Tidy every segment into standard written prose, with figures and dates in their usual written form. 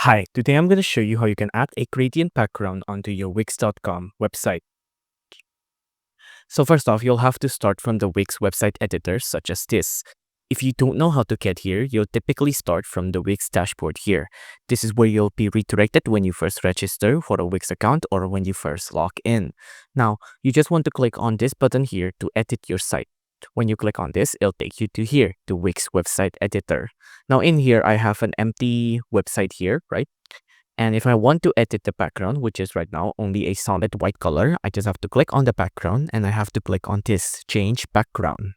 Hi, today I'm going to show you how you can add a gradient background onto your Wix.com website. So first off, you'll have to start from the Wix website editor such as this. If you don't know how to get here, you'll typically start from the Wix dashboard here. This is where you'll be redirected when you first register for a Wix account or when you first log in. Now, you just want to click on this button here to edit your site. When you click on this, it'll take you to here, the Wix website editor. Now in here, I have an empty website here, right? And if I want to edit the background, which is right now only a solid white color, I just have to click on the background and I have to click on this change background.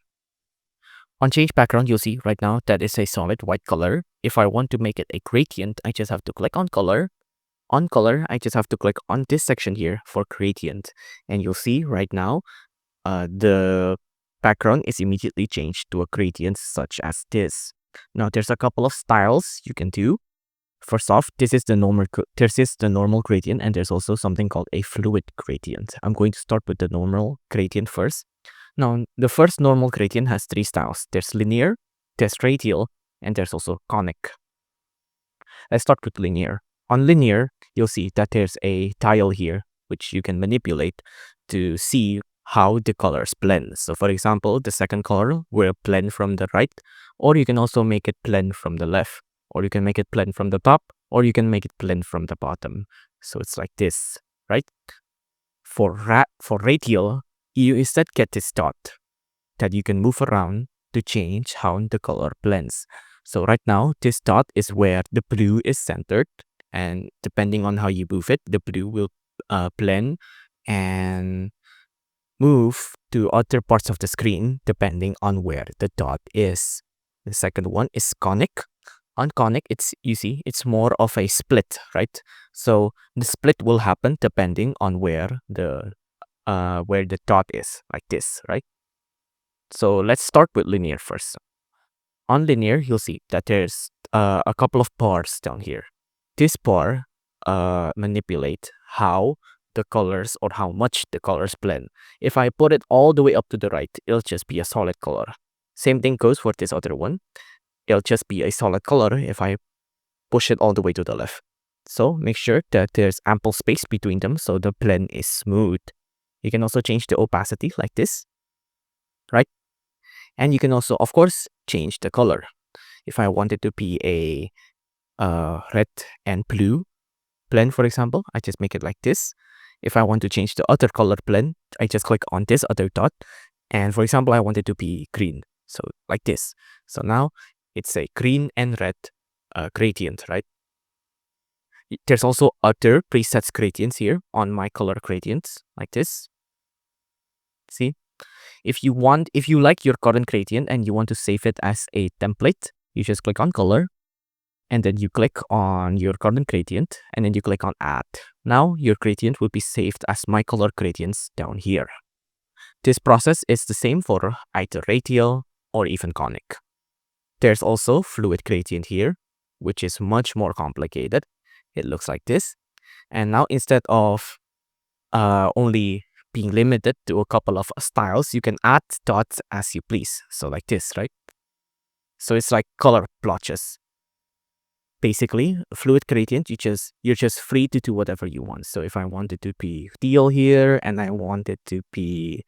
On change background, you'll see right now that is a solid white color. If I want to make it a gradient, I just have to click on color. On color, I just have to click on this section here for gradient. And you'll see right now, the background is immediately changed to a gradient such as this. Now there's a couple of styles you can do. First off, this is the normal gradient, and there's also something called a fluid gradient. I'm going to start with the normal gradient first. Now, the first normal gradient has three styles. There's linear, there's radial, and there's also conic. Let's start with linear. On linear, you'll see that there's a tile here, which you can manipulate to see how the colors blend. So for example, the second color will blend from the right, or you can also make it blend from the left, or you can make it blend from the top, or you can make it blend from the bottom. So it's like this, right? For radial, you instead get this dot that you can move around to change how the color blends. So right now, this dot is where the blue is centered, and depending on how you move it, the blue will blend and move to other parts of the screen depending on where the dot is. The second one is conic. On conic, you see, it's more of a split, right? So the split will happen depending on where the dot is, like this, right? So let's start with linear first. On linear, you'll see that there's a couple of bars down here. This bar manipulate how the colors or how much the colors blend. If I put it all the way up to the right, it'll just be a solid color. Same thing goes for this other one. It'll just be a solid color if I push it all the way to the left. So make sure that there's ample space between them so the blend is smooth. You can also change the opacity like this, right? And you can also, of course, change the color. If I want it to be a red and blue blend, for example, I just make it like this. If I want to change the other color blend, I just click on this other dot. And for example, I want it to be green. So like this. So now it's a green and red gradient, right? There's also other presets gradients here on my color gradients like this. See? If you like your current gradient and you want to save it as a template, you just click on color and then you click on your current gradient and then you click on add. Now your gradient will be saved as my color gradients down here. This process is the same for either radial or even conic. There's also fluid gradient here, which is much more complicated. It looks like this. And now instead of only being limited to a couple of styles, you can add dots as you please. So like this, right? So it's like color blotches. Basically, fluid gradient, you're just free to do whatever you want. So if I want it to be teal here and I want it to be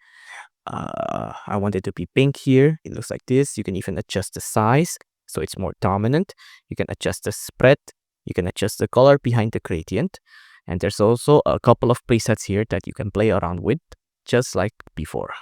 pink here, it looks like this. You can even adjust the size so it's more dominant. You can adjust the spread. You can adjust the color behind the gradient. And there's also a couple of presets here that you can play around with, just like before.